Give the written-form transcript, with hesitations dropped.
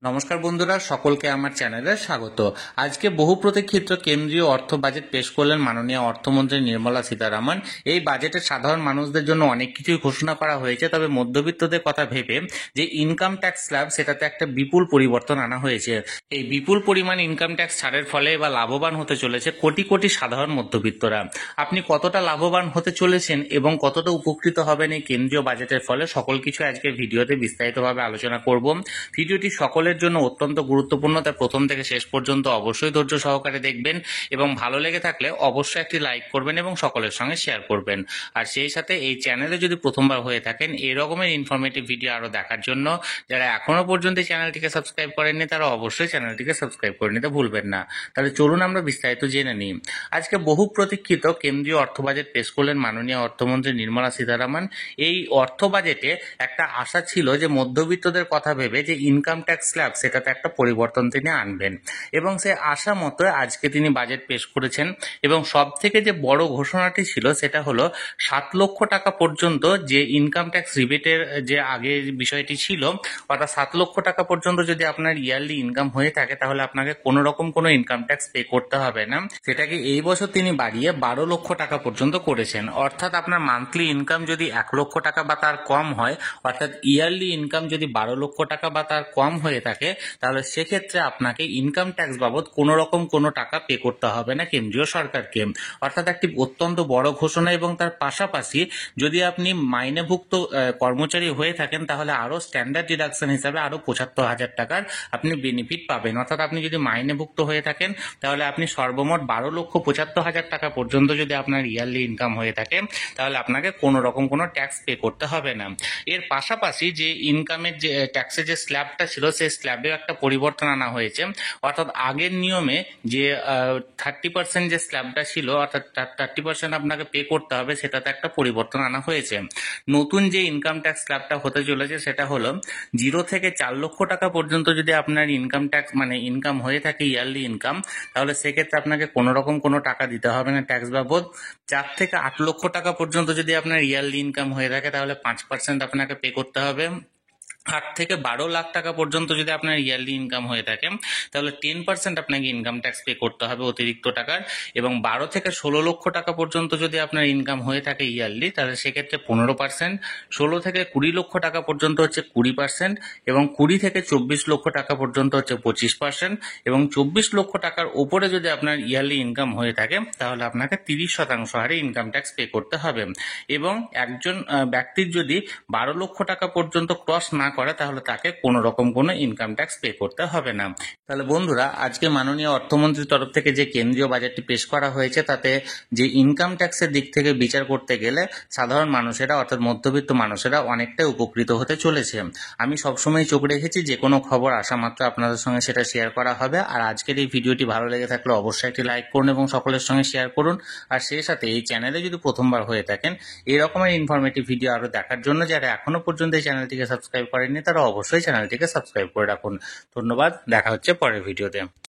নমস্কার বন্ধুরা, সকলকে আমার চ্যানেলে স্বাগত। আজকে বহু প্রতীক্ষিত কেন্দ্রীয় অর্থ বাজেট পেশ করলেন মাননীয় অর্থমন্ত্রী নির্মলা সীতারামন। এই বাজেটে সাধারণ মানুষদের জন্য অনেক কিছুই ঘোষণা করা হয়েছে, তবে মধ্যবিত্তদের কথা ভেবে যে ইনকাম ট্যাক্স স্ল্যাব সেটাতে একটা বিপুল পরিবর্তন আনা হয়েছে। এই বিপুল পরিমাণ ইনকাম ট্যাক্স ছাড়ের ফলে এবার লাভবান হতে চলেছে কোটি কোটি সাধারণ মধ্যবিত্তরা। আপনি কতটা লাভবান হতে চলেছেন এবং কতটা উপকৃত হবেন এই কেন্দ্রীয় বাজেটের ফলে, সকল কিছু আজকে ভিডিওতে বিস্তারিতভাবে আলোচনা করব। ভিডিওটি সকলের জন্য অত্যন্ত গুরুত্বপূর্ণ, তাই প্রথম থেকে শেষ পর্যন্ত অবশ্যই ধৈর্য সহকারে দেখবেন এবং ভালো লেগে থাকলে অবশ্যই একটি লাইক করবেন এবং সকলের সঙ্গে শেয়ার করবেন। আর সেই সাথে এই চ্যানেলে যদি প্রথমবার হয়ে থাকেন এই রকমের ইনফরমেটিভ ভিডিও আরো দেখার জন্য যারা এখনো পর্যন্ত চ্যানেলটিকে সাবস্ক্রাইব করেননি তারা অবশ্যই চ্যানেলটিকে সাবস্ক্রাইব করে নিতে ভুলবেন না। তাহলে চলুন আমরা বিস্তারিত জেনে নিই। আজকে বহু প্রতীক্ষিত কেন্দ্রীয় অর্থ বাজেট পেশ করলেন মাননীয় অর্থমন্ত্রী নির্মলা সীতারামন। এই অর্থ বাজেটে একটা আশা ছিল যে মধ্যবিত্তদের কথা ভেবে যে ইনকাম ট্যাক্স স্ল্যাব সেটাতে একটা পরিবর্তন তিনি আনবেন, এবং সে আশা মতো আজকে তিনি বাজেট পেশ করেছেন। এবং সব থেকে যে বড় ঘোষণাটি ছিল সেটা হলো 7 লক্ষ টাকা পর্যন্ত যে ইনকাম ট্যাক্স রিবেটের যে আগের বিষয়টি ছিল, অর্থাৎ 7 লক্ষ টাকা পর্যন্ত যদি আপনার ইয়ারলি ইনকাম হয়ে থাকে তাহলে আপনাকে কোনো রকম কোনো ইনকাম ট্যাক্স পে করতে হবে না। সেটাকে এই বছর তিনি বাড়িয়ে 12 লক্ষ টাকা পর্যন্ত করেছেন। অর্থাৎ আপনার মান্থলি ইনকাম যদি 1 লক্ষ টাকা বা তার কম হয়, অর্থাৎ ইয়ারলি ইনকাম যদি 12 লক্ষ টাকা বা তার কম হয়ে থাকে, তাহলে সেক্ষেত্রে আপনাকে ইনকাম ট্যাক্স বাবদ কোনো রকম কোনো টাকা পে করতে হবে না কেন্দ্রীয় সরকারকে। অর্থাৎ একটি অত্যন্ত বড় ঘোষণা। এবং তার পাশাপাশি যদি আপনি মাইনেভুক্ত কর্মচারী হয়ে থাকেন তাহলে আরো স্ট্যান্ডার্ড ডিডাকশন হিসাবে আরো 75,000 টাকার আপনি বেনিফিট পাবেন। অর্থাৎ আপনি যদি মাইনেভুক্ত হয়ে থাকেন তাহলে আপনি সর্বমোট 12,75,000 টাকা পর্যন্ত যদি আপনার ইয়ারলি ইনকাম হয়ে থাকে তাহলে আপনাকে কোনো রকম কোনো ট্যাক্স পে করতে হবে না। এর পাশাপাশি যে ইনকামের যে ট্যাক্সের যে স্ল্যাবটা ছিল সেই স্ল্যাবেও একটা পরিবর্তন আনা হয়েছে। অর্থাৎ আগের নিয়মে যে 30% যে স্ল্যাবটা ছিল, অর্থাৎ 30% আপনাকে পে করতে হবে, সেটাতে একটা পরিবর্তন আনা হয়েছে। নতুন যে ইনকাম ট্যাক্স স্ল্যাবটা হতে চলেছে সেটা হলো 0 থেকে 4 লক্ষ টাকা পর্যন্ত যদি আপনার ইনকাম ট্যাক্স মানে ইনকাম হয়ে থাকে ইয়ারলি ইনকাম, তাহলে সেক্ষেত্রে আপনাকে কোনো রকম কোনো টাকা দিতে হবে না ট্যাক্স বাবদ। 4 থেকে 8 লক্ষ টাকা পর্যন্ত যদি আপনার ইয়ারলি ইনকাম হয়ে থাকে তাহলে 5% আপনাকে পে করতে হবে। 8 থেকে 12 লাখ টাকা পর্যন্ত যদি আপনার ইয়ারলি ইনকাম হয়ে থাকে তাহলে 10% আপনাকে ইনকাম ট্যাক্স পে করতে হবে অতিরিক্ত টাকার। এবং 12 থেকে 16 লক্ষ টাকা পর্যন্ত যদি আপনার ইনকাম হয়ে থাকে ইয়ারলি তাহলে সেক্ষেত্রে 15%। 16 থেকে 20 লক্ষ টাকা পর্যন্ত হচ্ছে 20%, এবং 20 থেকে 24 লক্ষ টাকা পর্যন্ত হচ্ছে 25%, এবং 24 লক্ষ টাকার উপরে যদি আপনার ইয়ারলি ইনকাম হয়ে থাকে তাহলে আপনাকে 30% হারে ইনকাম ট্যাক্স পে করতে হবে। এবং একজন ব্যক্তির যদি 12 লক্ষ টাকা পর্যন্ত ক্রস না করে তাহলে তাকে কোনো রকম কোনো ইনকাম ট্যাক্স পে করতে হবে না। তাহলে বন্ধুরা, আজকে মাননীয় অর্থমন্ত্রীর তরফ থেকে যে কেন্দ্রীয় বাজেটটি পেশ করা হয়েছে তাতে যে ইনকাম ট্যাক্সের দিক থেকে বিচার করতে গেলে সাধারণ মানুষেরা অর্থাৎ মধ্যবিত্ত মানুষেরা অনেকটাই উপকৃত হতে চলেছে। আমি সবসময় চোখ রেখেছি যে কোনো খবর আসা মাত্র আপনাদের সঙ্গে সেটা শেয়ার করা হবে। আর আজকের এই ভিডিওটি ভালো লেগে থাকলে অবশ্যই একটি লাইক করুন এবং সকলের সঙ্গে শেয়ার করুন। আর সেই সাথে এই চ্যানেলে যদি প্রথমবার হয়ে থাকেন এই রকমের ইনফরমেটিভ ভিডিও আরো দেখার জন্য যারা এখনো পর্যন্ত এই চ্যানেলটিকে সাবস্ক্রাইব করেননি তারা অবশ্যই চ্যানেলটিকে সাবস্ক্রাইব করে রাখুন। ধন্যবাদ, দেখা হচ্ছে পরের ভিডিওতে।